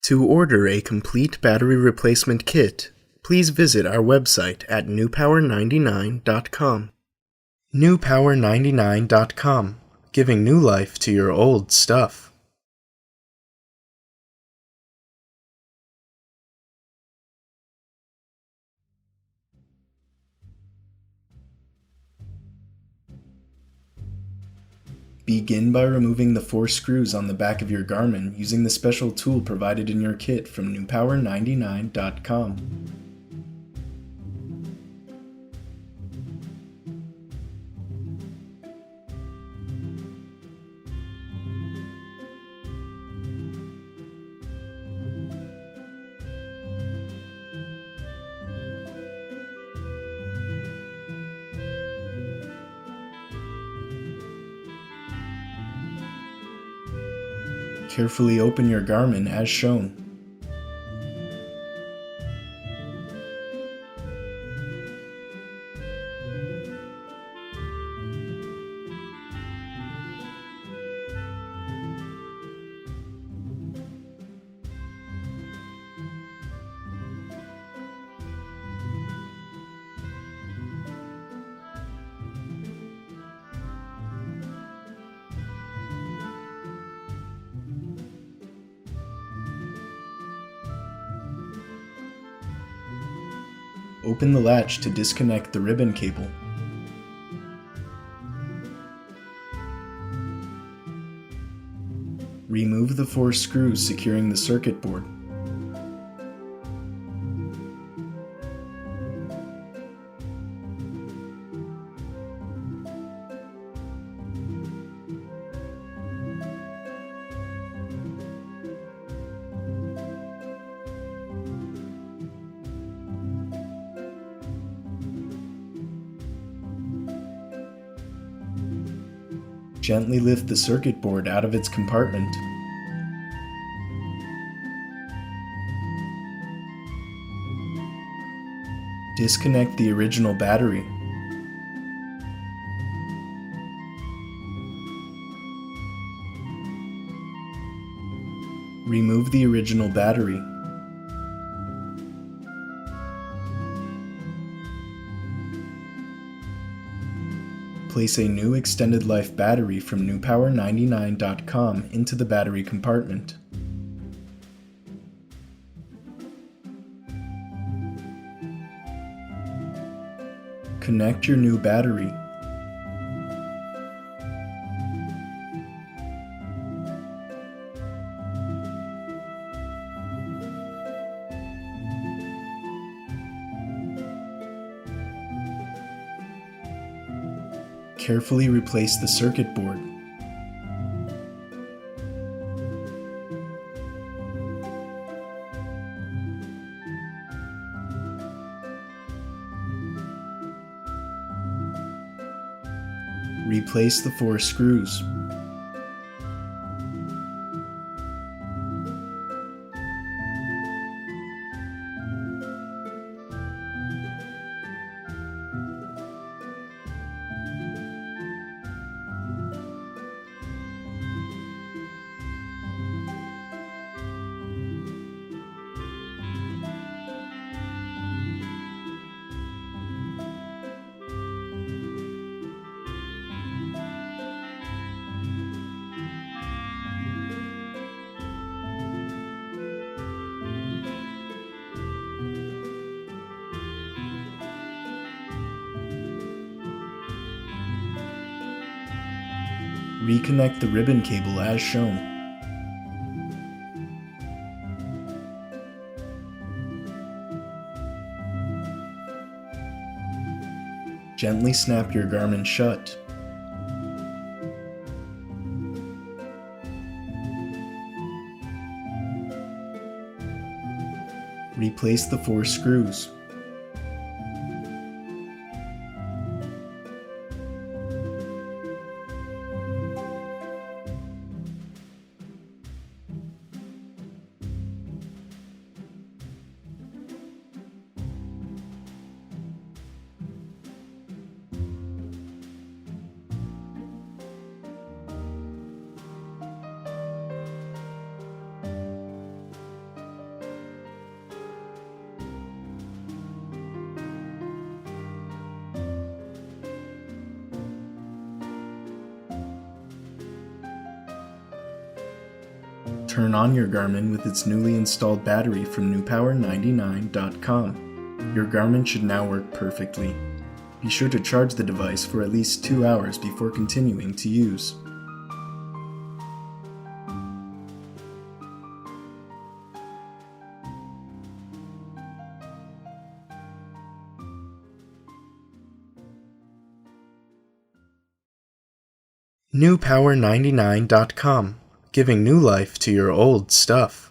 To order a complete battery replacement kit, please visit our website at newpower99.com. newpower99.com, giving new life to your old stuff. Begin by removing the 4 screws on the back of your Garmin using the special tool provided in your kit from newpower99.com. Carefully open your Garmin as shown. Open the latch to disconnect the ribbon cable. Remove the 4 screws securing the circuit board. Gently lift the circuit board out of its compartment. Disconnect the original battery. Remove the original battery. Place a new extended life battery from newpower99.com into the battery compartment. Connect your new battery. Carefully replace the circuit board. Replace the 4 screws. Reconnect the ribbon cable as shown. Gently snap your Garmin shut. Replace the 4 screws. turn on your Garmin with its newly installed battery from newpower99.com. Your Garmin should now work perfectly. Be sure to charge the device for at least 2 hours before continuing to use. newpower99.com, giving new life to your old stuff.